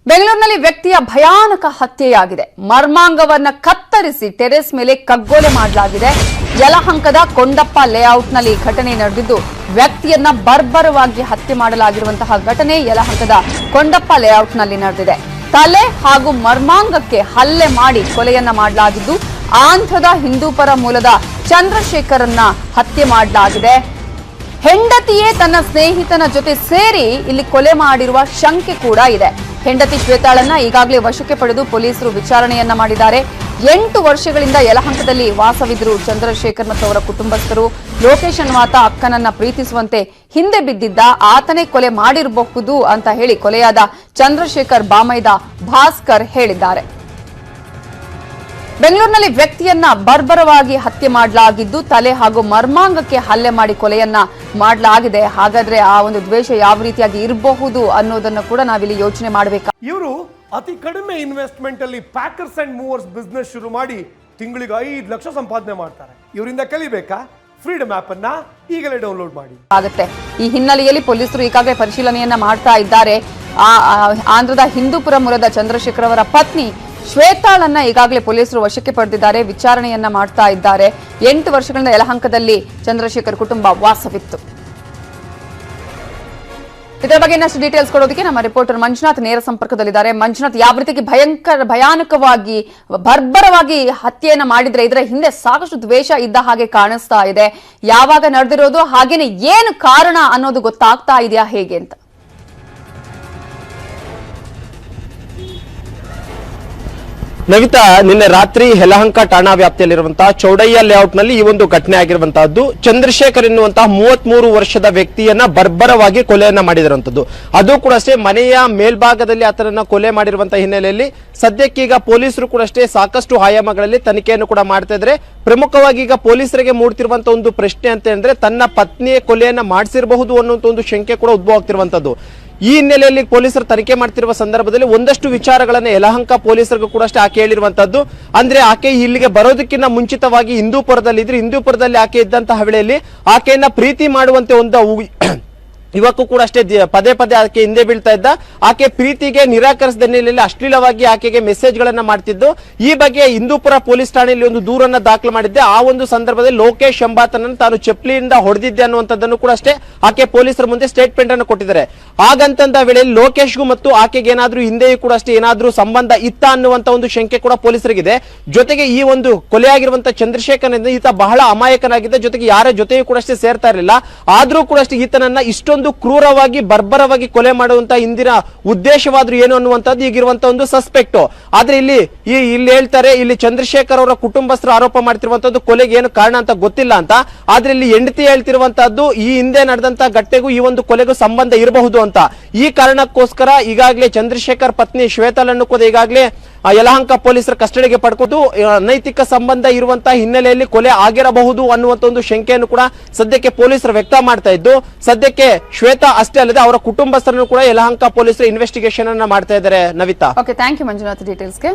ಬೆಂಗಳೂರಿನಲ್ಲಿ ವ್ಯಕ್ತಿಯ ಭಯಾನಕ ಹತ್ಯೆಯಾಗಿದೆ. ಮರ್ಮಾಂಗವನ್ನ ಕತ್ತರಿಸಿ ಟೆರೆಸ್ ಮೇಲೆ ಕಗ್ಗೊಲೆ ಮಾಡಲಾಗಿದೆ. ಯಲಹಂಕದ ಕೊಂಡಪ್ಪ ಲೇಔಟ್ನಲ್ಲಿ ಘಟನೆ ನಡೆದಿದ್ದು ವ್ಯಕ್ತಿಯನ್ನ ಬರ್ಬರವಾಗಿ ಹತ್ಯೆ ಮಾಡಲಾಗಿರುವಂತಹ ಘಟನೆ ಯಲಹಂಕದ ಕೊಂಡಪ್ಪ ಲೇಔಟ್ನಲ್ಲಿ ನಡೆದಿದೆ. ತಲೆ ಹಾಗೂ ಮರ್ಮಾಂಗಕ್ಕೆ ಹಲ್ಲೆ ಮಾಡಿ ಕೊಲೆಯನ್ನ ಮಾಡಲಾಗಿದ್ದು ಆಂಧ್ರದ ಹಿಂದೂಪರ ಮೂಲದ ಚಂದ್ರಶೇಖರನ್ನ ಹತ್ಯೆ ಮಾಡಲಾಗಿದೆ. ಹೆಂಡತಿಯೇ ತನ್ನ ಸ್ನೇಹಿತನ ಜೊತೆ ಸೇರಿ ಇಲ್ಲಿ ಕೊಲೆ ಮಾಡಿರುವ ಶಂಕೆ ಕೂಡ ಇದೆ. ಹೆಂಡತಿ ಶ್ವೇತಾಳನ್ನ ಈಗಾಗಲೇ ವಶಕ್ಕೆ ಪಡೆದು ಪೊಲೀಸರು ವಿಚಾರಣೆಯನ್ನ ಮಾಡಿದ್ದಾರೆ. 8 ವರ್ಷಗಳಿಂದ ಯಲಹಂಕದಲ್ಲಿ ವಾಸವಿದ್ರು ಚಂದ್ರಶೇಖರ್ ಮತ್ತು ಅವರ ಕುಟುಂಬಸ್ಥರು. ಲೋಕೇಶ್ ಅನ್ನುವಾತ ಅಕ್ಕನನ್ನ ಪ್ರೀತಿಸುವಂತೆ ಹಿಂದೆ ಬಿದ್ದಿದ್ದ, ಆತನೇ ಕೊಲೆ ಮಾಡಿರಬಹುದು ಅಂತ ಹೇಳಿ ಕೊಲೆಯಾದ ಚಂದ್ರಶೇಖರ್ ಬಾಮೈದ ಭಾಸ್ಕರ್ ಹೇಳಿದ್ದಾರೆ. ಬೆಂಗಳೂರಿನಲ್ಲಿ ವ್ಯಕ್ತಿಯನ್ನ ಬರ್ಬರವಾಗಿ ಹತ್ಯೆ ಮಾಡಲಾಗಿದ್ದು ತಲೆ ಹಾಗೂ ಮರ್ಮಾಂಗಕ್ಕೆ ಹಲ್ಲೆ ಮಾಡಿ ಕೊಲೆಯನ್ನ ಮಾಡಲಾಗಿದೆ. ಹಾಗಾದ್ರೆ ಆ ಒಂದು ದ್ವೇಷ ಯಾವ ರೀತಿಯಾಗಿ ಇರಬಹುದು ಅನ್ನೋದನ್ನ ಕೂಡ ನಾವಿಲ್ಲಿ ಯೋಚನೆ ಮಾಡಬೇಕು. ಇವರು ಅತಿ ಕಡಿಮೆ ಇನ್ವೆಸ್ಟ್ಮೆಂಟ್ ಅಲ್ಲಿ ಪ್ಯಾಕರ್ಸ್ ಅಂಡ್ ಮೂವರ್ಸ್ ಬಿಸ್ನೆಸ್ ಶುರು ಮಾಡಿ ತಿಂಗಳಿಗೆ 5 ಲಕ್ಷ ಸಂಪಾದನೆ ಮಾಡ್ತಾರೆ. ಇವರಿಂದ ಕಲಿಬೇಕಾ? ಫ್ರೀಡಮ್ ಆಪ್ ಅನ್ನ ಈಗಲೇ ಡೌನ್ಲೋಡ್ ಮಾಡಿ. ಆಗುತ್ತೆ. ಈ ಹಿನ್ನೆಲೆಯಲ್ಲಿ ಪೊಲೀಸರು ಈಗಾಗಲೇ ಪರಿಶೀಲನೆಯನ್ನ ಮಾಡ್ತಾ ಇದ್ದಾರೆ. ಆಂಧ್ರದ ಹಿಂದೂಪುರ ಮೂಲದ ಚಂದ್ರಶೇಖರ್ ಅವರ ಪತ್ನಿ ಶ್ವೇತಾಳನ್ನ ಈಗಾಗಲೇ ಪೊಲೀಸರು ವಶಕ್ಕೆ ಪಡೆದಿದ್ದಾರೆ, ವಿಚಾರಣೆಯನ್ನ ಮಾಡ್ತಾ ಇದ್ದಾರೆ. 8 ವರ್ಷಗಳಿಂದ ಯಲಹಂಕದಲ್ಲಿ ಚಂದ್ರಶೇಖರ್ ಕುಟುಂಬ ವಾಸವಿತ್ತು. ಇದರ ಬಗ್ಗೆ ಇನ್ನಷ್ಟು ಡೀಟೇಲ್ಸ್ ಕೊಡೋದಕ್ಕೆ ನಮ್ಮ ರಿಪೋರ್ಟರ್ ಮಂಜುನಾಥ್ ನೇರ ಸಂಪರ್ಕದಲ್ಲಿದ್ದಾರೆ. ಮಂಜುನಾಥ್, ಯಾವ ರೀತಿಗೆ ಭಯಾನಕವಾಗಿ ಬರ್ಬರವಾಗಿ ಹತ್ಯೆಯನ್ನ ಮಾಡಿದ್ರೆ ಇದರ ಹಿಂದೆ ಸಾಕಷ್ಟು ದ್ವೇಷ ಇದ್ದ ಹಾಗೆ ಕಾಣಿಸ್ತಾ ಇದೆ. ಯಾವಾಗ ನಡೆದಿರೋದು, ಹಾಗೇನೆ ಏನು ಕಾರಣ ಅನ್ನೋದು ಗೊತ್ತಾಗ್ತಾ ಇದೆಯಾ ಹೇಗೆ ಅಂತ? ನವಿತಾ, ನಿನ್ನೆ ರಾತ್ರಿ ಯಲಹಂಕ ಠಾಣಾ ವ್ಯಾಪ್ತಿಯಲ್ಲಿರುವಂತಹ ಚೌಡಯ್ಯ ಲೇಔಟ್ ನಲ್ಲಿ ಈ ಒಂದು ಘಟನೆ ಆಗಿರುವಂತಹದ್ದು. ಚಂದ್ರಶೇಖರ್ ಎನ್ನುವಂತಹ 33 ವರ್ಷದ ವ್ಯಕ್ತಿಯನ್ನ ಬರ್ಬರವಾಗಿ ಕೊಲೆಯನ್ನ ಮಾಡಿರುವಂತದ್ದು. ಅದು ಕೂಡ ಅಷ್ಟೇ ಮನೆಯ ಮೇಲ್ಭಾಗದಲ್ಲಿ ಆತನನ್ನ ಕೊಲೆ ಮಾಡಿರುವಂತಹ ಹಿನ್ನೆಲೆಯಲ್ಲಿ ಸದ್ಯಕ್ಕೀಗ ಪೊಲೀಸರು ಕೂಡ ಅಷ್ಟೇ ಸಾಕಷ್ಟು ಆಯಾಮಗಳಲ್ಲಿ ತನಿಖೆಯನ್ನು ಕೂಡ ಮಾಡ್ತಾ ಇದ್ದಾರೆ. ಪ್ರಮುಖವಾಗಿ ಈಗ ಪೊಲೀಸರಿಗೆ ಮೂಡ್ತಿರುವಂತಹ ಒಂದು ಪ್ರಶ್ನೆ ಅಂತ ಹೇಳಿದ್ರೆ ತನ್ನ ಪತ್ನಿಯ ಕೊಲೆಯನ್ನ ಮಾಡಿಸಿರಬಹುದು ಅನ್ನುವಂತ ಒಂದು ಶಂಕೆ ಕೂಡ ಉದ್ಭವ ಆಗ್ತಿರುವಂತದ್ದು. ಈ ಹಿನ್ನೆಲೆಯಲ್ಲಿ ಪೊಲೀಸರು ತನಿಖೆ ಮಾಡ್ತಿರುವ ಸಂದರ್ಭದಲ್ಲಿ ಒಂದಷ್ಟು ವಿಚಾರಗಳನ್ನ ಯಲಹಂಕ ಪೊಲೀಸರಿಗೂ ಕೂಡ ಅಷ್ಟೇ ಆಕೆ ಹೇಳಿರುವಂತದ್ದು. ಅಂದ್ರೆ ಆಕೆ ಇಲ್ಲಿಗೆ ಬರೋದಕ್ಕಿಂತ ಮುಂಚಿತವಾಗಿ ಹಿಂದೂಪುರದಲ್ಲಿ ಇದ್ರೆ, ಹಿಂದೂಪುರದಲ್ಲಿ ಆಕೆ ಇದ್ದಂತಹ ವೇಳೆಯಲ್ಲಿ ಆಕೆಯನ್ನ ಪ್ರೀತಿ ಮಾಡುವಂತೆ ಒಂದು ಯುವಕು ಕೂಡ ಅಷ್ಟೇ ಪದೇ ಪದೇ ಆಕೆ ಹಿಂದೆ ಬೀಳ್ತಾ ಇದ್ದ. ಆಕೆ ಪ್ರೀತಿಗೆ ನಿರಾಕರಿಸಿದ ಹಿನ್ನೆಲೆಯಲ್ಲಿ ಅಶ್ಲೀಲವಾಗಿ ಆಕೆಗೆ ಮೆಸೇಜ್ ಗಳನ್ನ ಮಾಡ್ತಿದ್ದು. ಈ ಬಗ್ಗೆ ಹಿಂದೂಪುರ ಪೊಲೀಸ್ ಠಾಣೆಯಲ್ಲಿ ಒಂದು ದೂರನ್ನ ದಾಖಲು ಮಾಡಿದ್ದೆ. ಆ ಒಂದು ಸಂದರ್ಭದಲ್ಲಿ ಲೋಕೇಶ್ ಎಂಬಾತನನ್ನು ತಾನು ಚಪ್ಪಲಿಯಿಂದ ಹೊಡೆದಿದ್ದೆ ಅನ್ನುವಂಥದ್ದನ್ನು ಕೂಡ ಅಷ್ಟೇ ಆಕೆ ಪೊಲೀಸರ ಮುಂದೆ ಸ್ಟೇಟ್ಮೆಂಟ್ ಅನ್ನು ಕೊಟ್ಟಿದ್ದಾರೆ. ಹಾಗಂತಂದ ವೇಳೆಯಲ್ಲಿ ಲೋಕೇಶ್ಗೂ ಮತ್ತು ಆಕೆಗೆ ಏನಾದ್ರೂ ಹಿಂದೆಯೂ ಕೂಡ ಅಷ್ಟೇ ಏನಾದ್ರೂ ಸಂಬಂಧ ಇತ್ತ ಅನ್ನುವಂತ ಒಂದು ಶಂಕೆ ಕೂಡ ಪೊಲೀಸರಿಗಿದೆ. ಜೊತೆಗೆ ಈ ಒಂದು ಕೊಲೆಯಾಗಿರುವಂತಹ ಚಂದ್ರಶೇಖರ್ ಈತ ಬಹಳ ಅಮಾಯಕನಾಗಿದ್ದ, ಜೊತೆಗೆ ಯಾರ ಜೊತೆಯೂ ಕೂಡ ಅಷ್ಟೇ ಸೇರ್ತಾ ಇರಲಿಲ್ಲ. ಆದ್ರೂ ಕೂಡ ಅಷ್ಟೇ ಈತನನ್ನ ಇಷ್ಟೊಂದು ಕ್ರೂರವಾಗಿ ಬರ್ಬರವಾಗಿ ಕೊಲೆ ಮಾಡುವಂತ ಹಿಂದಿನ ಉದ್ದೇಶವಾದ್ರೂ ಏನು ಅನ್ನುವಂಥದ್ದು ಈಗಿರುವಂತಹ ಒಂದು ಸಸ್ಪೆಕ್ಟ್. ಆದ್ರೆ ಇಲ್ಲಿ ಹೇಳ್ತಾರೆ, ಇಲ್ಲಿ ಚಂದ್ರಶೇಖರ್ ಅವರ ಕುಟುಂಬಸ್ಥರು ಆರೋಪ ಮಾಡ್ತಿರುವಂತದ್ದು ಕೊಲೆಗೆ ಏನು ಕಾರಣ ಅಂತ ಗೊತ್ತಿಲ್ಲ ಅಂತ. ಆದ್ರೆ ಇಲ್ಲಿ ಹೆಂಡತಿ ಹೇಳ್ತಿರುವಂತಹದ್ದು ಈ ಹಿಂದೆ ನಡೆದಂತಹ ಘಟನೆಗೂ ಈ ಒಂದು ಕೊಲೆಗೂ ಸಂಬಂಧ ಇರಬಹುದು ಅಂತ. ಈ ಕಾರಣಕ್ಕೋಸ್ಕರ ಈಗಾಗಲೇ ಚಂದ್ರಶೇಖರ್ ಪತ್ನಿ ಶ್ವೇತಾಳನ್ನು ಕೂಡ ಈಗಾಗಲೇ ಯಲಹಂಕ ಪೊಲೀಸರ ಕಸ್ಟಡಿಗೆ ಪಡ್ಕೊಂಡು ನೈತಿಕ ಸಂಬಂಧ ಇರುವಂತಹ ಹಿನ್ನೆಲೆಯಲ್ಲಿ ಕೊಲೆ ಆಗಿರಬಹುದು ಅನ್ನುವಂತ ಒಂದು ಶಂಕೆಯನ್ನು ಕೂಡ ಸದ್ಯಕ್ಕೆ ಪೊಲೀಸರು ವ್ಯಕ್ತ ಮಾಡ್ತಾ ಇದ್ದು, ಸದ್ಯಕ್ಕೆ ಶ್ವೇತಾ ಅಷ್ಟೇ ಅಲ್ಲದೆ ಅವರ ಕುಟುಂಬಸ್ಥರನ್ನು ಕೂಡ ಯಲಹಂಕ ಪೊಲೀಸರು ಇನ್ವೆಸ್ಟಿಗೇಷನ್ ಅನ್ನ ಮಾಡ್ತಾ ಇದ್ದಾರೆ. Navitha, okay, thank you Manjunath ಡೀಟೇಲ್ಸ್ಗೆ.